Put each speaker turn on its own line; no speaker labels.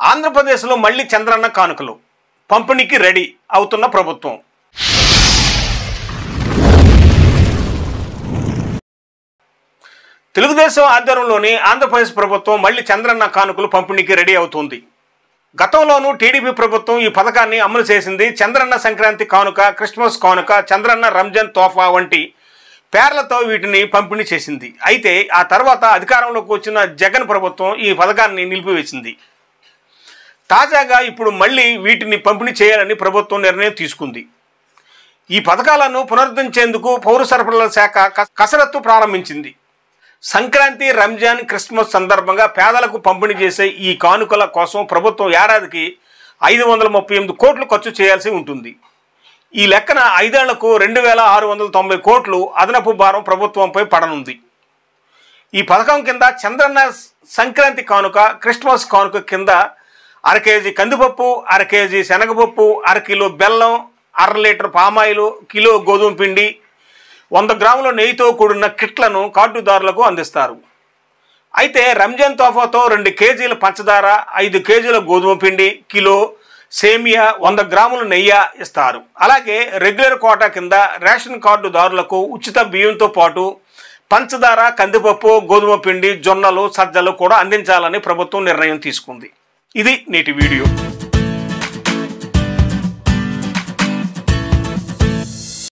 ఆంధ్రప్రదేశ్లో మళ్లీ చంద్రన్న కానుకలు పంపిణీకి రెడీ అవుతున్న ప్రభుత్వం. తెలుగుదేశం ఆధ్వర్యంలోని ఆంధ్రప్రదేశ్ ప్రభుత్వం మళ్లీ చంద్రన్న కానుకలు పంపిణీకి రెడీ అవుతుంది. గతంలోనూ టీడీపీ ప్రభుత్వం ఈ పథకాన్ని అమలు చేసింది. చంద్రన్న సంక్రాంతి కానుక, క్రిస్మస్ కానుక, చంద్రన్న రంజాన్ తోఫా వంటి పేర్లతో వీటిని పంపిణీ చేసింది. అయితే ఆ తర్వాత అధికారంలోకి వచ్చిన జగన్ ప్రభుత్వం ఈ పథకాన్ని నిలిపివేసింది. తాజాగా ఇప్పుడు మళ్ళీ వీటిని పంపిణీ చేయాలని ప్రభుత్వం నిర్ణయం తీసుకుంది. ఈ పథకాలను పునరుద్ధరించేందుకు పౌర సరఫరాల శాఖ కసరత్తు ప్రారంభించింది. సంక్రాంతి, రంజాన్, క్రిస్మస్ సందర్భంగా పేదలకు పంపిణీ చేసే ఈ కానుకల కోసం ప్రభుత్వం ఏడాదికి 538 కోట్లు ఖర్చు చేయాల్సి ఉంటుంది. ఈ లెక్కన 5 ఏళ్లకు 2690 కోట్లు అదనపు భారం ప్రభుత్వంపై పడనుంది. ఈ పథకం కింద చంద్రన్న సంక్రాంతి కానుక, క్రిస్మస్ కానుక కింద 1/2 కేజీ కందిపప్పు, 1/2 కేజీ శనగపప్పు, 1/2 కిలో బెల్లం, 1/2 లీటర్ పామాయిలు, కిలో గోధుమ పిండి, 100 గ్రాముల నెయ్యితో కూడిన కిట్లను కార్డుదారులకు అందిస్తారు. అయితే రంజాన్ తోఫాతో 2 కేజీల పంచదార, 5 కేజీల గోధుమ పిండి, కిలో సేమియా, 100 గ్రాముల నెయ్యి ఇస్తారు. అలాగే రెగ్యులర్ కోటా కింద రేషన్ కార్డుదారులకు ఉచిత బియ్యంతో పాటు పంచదార, కందిపప్పు, గోధుమ పిండి, జొన్నలు, సజ్జలు కూడా అందించాలని ప్రభుత్వం నిర్ణయం తీసుకుంది. ఇది నేటి వీడియో.